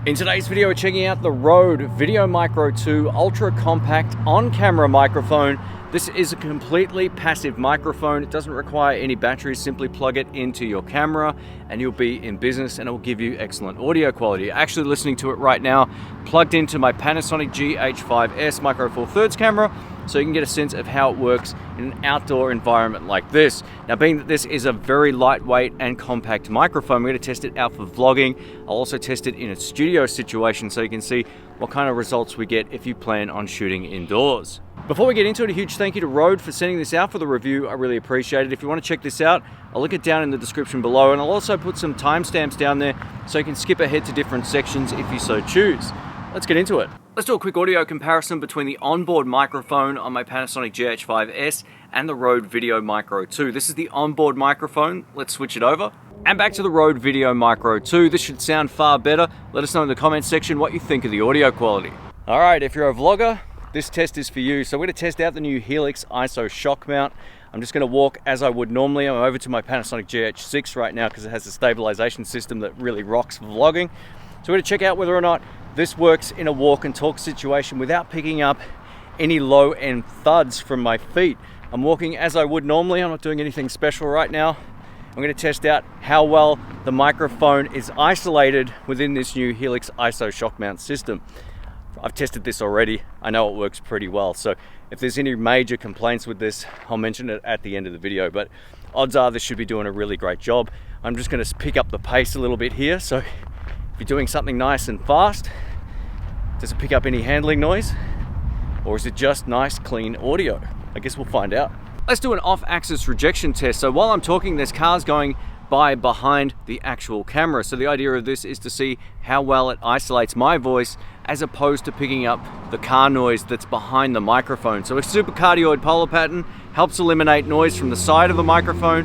In today's video, we're checking out the Rode Video Micro 2 Ultra Compact on-camera microphone. This is a completely passive microphone. It doesn't require any batteries. Simply plug it into your camera and you'll be in business, and it will give you excellent audio quality. Actually listening to it right now, plugged into my Panasonic GH5S Micro Four Thirds camera, so you can get a sense of how it works in an outdoor environment like this. Now, being that this is a very lightweight and compact microphone, we're going to test it out for vlogging. I'll also test it in a studio situation so you can see what kind of results we get if you plan on shooting indoors. Before we get into it, a huge thank you to Rode for sending this out for the review. I really appreciate it. If you want to check this out, I'll link it down in the description below, and I'll also put some timestamps down there so you can skip ahead to different sections if you so choose. Let's get into it. Let's do a quick audio comparison between the onboard microphone on my Panasonic GH5S and the Rode Video Micro 2. This is the onboard microphone. Let's switch it over. And back to the Rode Video Micro 2. This should sound far better. Let us know in the comments section what you think of the audio quality. All right, if you're a vlogger, this test is for you. So we're going to test out the new Helix ISO shock mount. I'm just going to walk as I would normally. I'm over to my Panasonic GH6 right now because it has a stabilization system that really rocks for vlogging. So we're going to check out whether or not this works in a walk and talk situation without picking up any low end thuds from my feet. I'm walking as I would normally. I'm not doing anything special right now. I'm going to test out how well the microphone is isolated within this new Helix ISO shock mount system. I've tested this already. I know it works pretty well. So if there's any major complaints with this, I'll mention it at the end of the video, but odds are this should be doing a really great job. I'm just going to pick up the pace a little bit here. So if you're doing something nice and fast, does it pick up any handling noise? Or is it just nice, clean audio? I guess we'll find out. Let's do an off-axis rejection test. So while I'm talking, there's cars going by behind the actual camera. So the idea of this is to see how well it isolates my voice as opposed to picking up the car noise that's behind the microphone. So a supercardioid polar pattern helps eliminate noise from the side of the microphone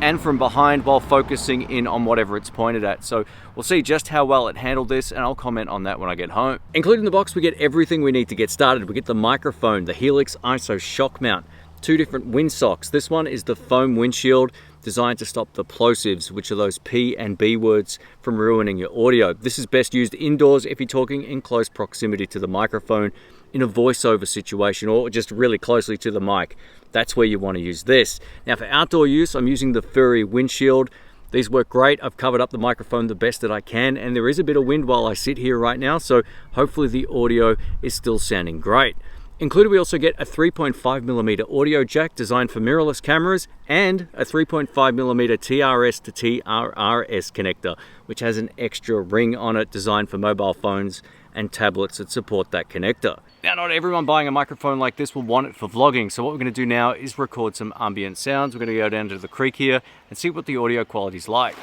and from behind while focusing in on whatever it's pointed at. So we'll see just how well it handled this, and I'll comment on that when I get home. Included in the box, we get everything we need to get started. We get the microphone, the Helix ISO shock mount, two different windsocks. This one is the foam windshield designed to stop the plosives, which are those P and B words, from ruining your audio. This is best used indoors if you're talking in close proximity to the microphone in a voiceover situation or just really closely to the mic. That's where you want to use this. Now for outdoor use, I'm using the furry windshield. These work great. I've covered up the microphone the best that I can, and there is a bit of wind while I sit here right now, so hopefully the audio is still sounding great. Included, we also get a 3.5mm audio jack designed for mirrorless cameras and a 3.5mm TRS to TRRS connector, which has an extra ring on it designed for mobile phones and tablets that support that connector. Now, not everyone buying a microphone like this will want it for vlogging, so what we're going to do now is record some ambient sounds. We're going to go down to the creek here and see what the audio quality is like.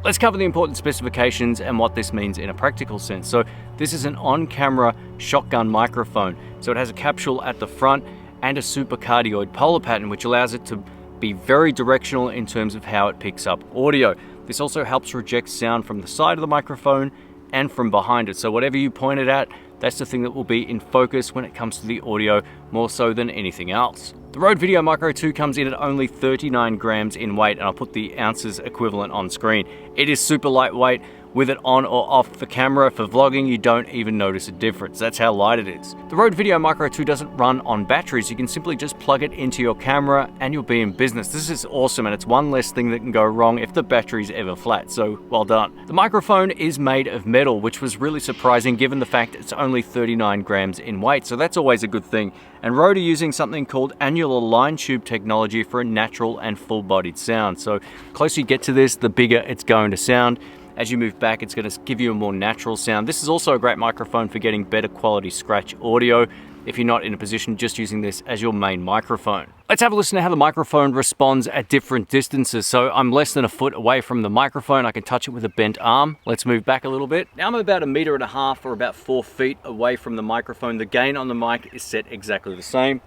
Let's cover the important specifications and what this means in a practical sense. So this is an on-camera shotgun microphone. So it has a capsule at the front and a supercardioid polar pattern, which allows it to be very directional in terms of how it picks up audio. This also helps reject sound from the side of the microphone and from behind it. So whatever you point it at, that's the thing that will be in focus when it comes to the audio, more so than anything else. The Rode Video Micro 2 comes in at only 39 grams in weight, and I'll put the ounces equivalent on screen. It is super lightweight. With it on or off the camera for vlogging, you don't even notice a difference. That's how light it is. The Rode Video Micro 2 doesn't run on batteries. You can simply just plug it into your camera and you'll be in business. This is awesome, and it's one less thing that can go wrong if the battery's ever flat, so well done. The microphone is made of metal, which was really surprising given the fact it's only 39 grams in weight, so that's always a good thing. And Rode are using something called annular line tube technology for a natural and full-bodied sound. So the closer you get to this, the bigger it's going to sound. As you move back, it's going to give you a more natural sound. This is also a great microphone for getting better quality scratch audio if you're not in a position just using this as your main microphone. Let's have a listen to how the microphone responds at different distances. So I'm less than a foot away from the microphone. I can touch it with a bent arm. Let's move back a little bit. Now I'm about 1.5 meters or about 4 feet away from the microphone. The gain on the mic is set exactly the same.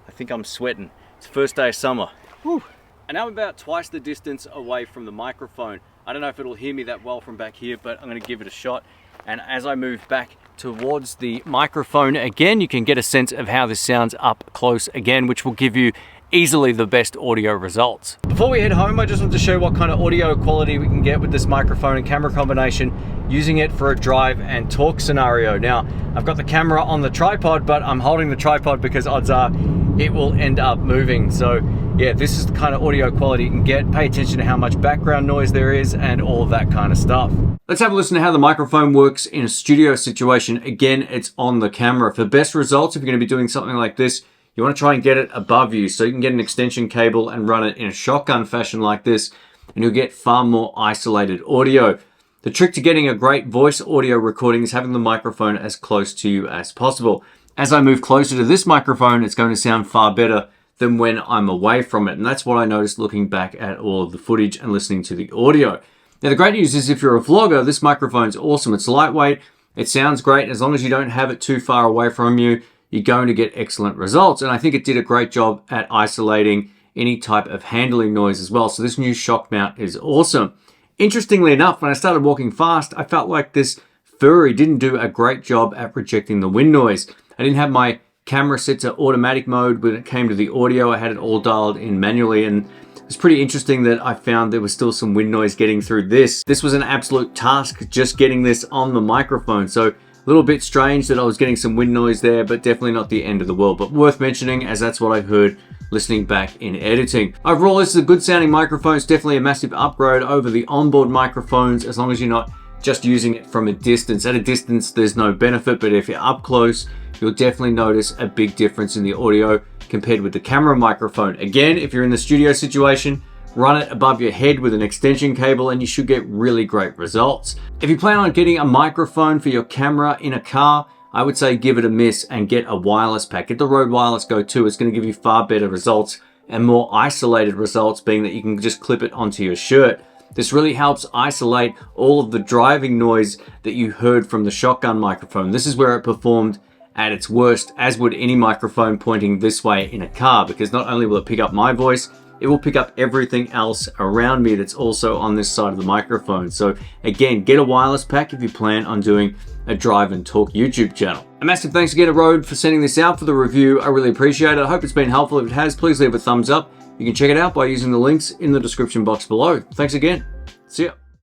I think I'm sweating. It's the first day of summer. Whew. And now I'm about twice the distance away from the microphone. I don't know if it'll hear me that well from back here, but I'm going to give it a shot. And as I move back towards the microphone again, you can get a sense of how this sounds up close again, which will give you easily the best audio results. Before we head home, I just want to show you what kind of audio quality we can get with this microphone and camera combination using it for a drive and talk scenario. Now, I've got the camera on the tripod, but I'm holding the tripod because odds are it will end up moving. So yeah, this is the kind of audio quality you can get. Pay attention to how much background noise there is and all of that kind of stuff. Let's have a listen to how the microphone works in a studio situation. Again, it's on the camera. For the best results, if you're going to be doing something like this, you want to try and get it above you so you can get an extension cable and run it in a shotgun fashion like this, and you'll get far more isolated audio. The trick to getting a great voice audio recording is having the microphone as close to you as possible. As I move closer to this microphone, it's going to sound far better than when I'm away from it. And that's what I noticed looking back at all of the footage and listening to the audio. Now, the great news is if you're a vlogger, this microphone's awesome. It's lightweight, it sounds great. As long as you don't have it too far away from you, you're going to get excellent results. And I think it did a great job at isolating any type of handling noise as well. So this new shock mount is awesome. Interestingly enough, when I started walking fast, I felt like this furry didn't do a great job at rejecting the wind noise. I didn't have my camera set to automatic mode when it came to the audio. I had it all dialed in manually, and it's pretty interesting that I found there was still some wind noise getting through this. This was an absolute task just getting this on the microphone. So a little bit strange that I was getting some wind noise there, but definitely not the end of the world. But worth mentioning, as that's what I heard listening back in editing. Overall, this is a good sounding microphone. It's definitely a massive upgrade over the onboard microphones, as long as you're not just using it from a distance. At a distance, there's no benefit, but if you're up close, you'll definitely notice a big difference in the audio compared with the camera microphone. Again, if you're in the studio situation, run it above your head with an extension cable and you should get really great results. If you plan on getting a microphone for your camera in a car, I would say give it a miss and get a wireless pack. Get the Rode Wireless Go 2. It's going to give you far better results and more isolated results, being that you can just clip it onto your shirt. This really helps isolate all of the driving noise that you heard from the shotgun microphone. This is where it performed at its worst, as would any microphone pointing this way in a car, because not only will it pick up my voice, it will pick up everything else around me that's also on this side of the microphone. So again, get a wireless pack if you plan on doing a drive and talk YouTube channel. A massive thanks again to Rode for sending this out for the review. I really appreciate it. I hope it's been helpful. If it has, please leave a thumbs up. You can check it out by using the links in the description box below. Thanks again. See ya.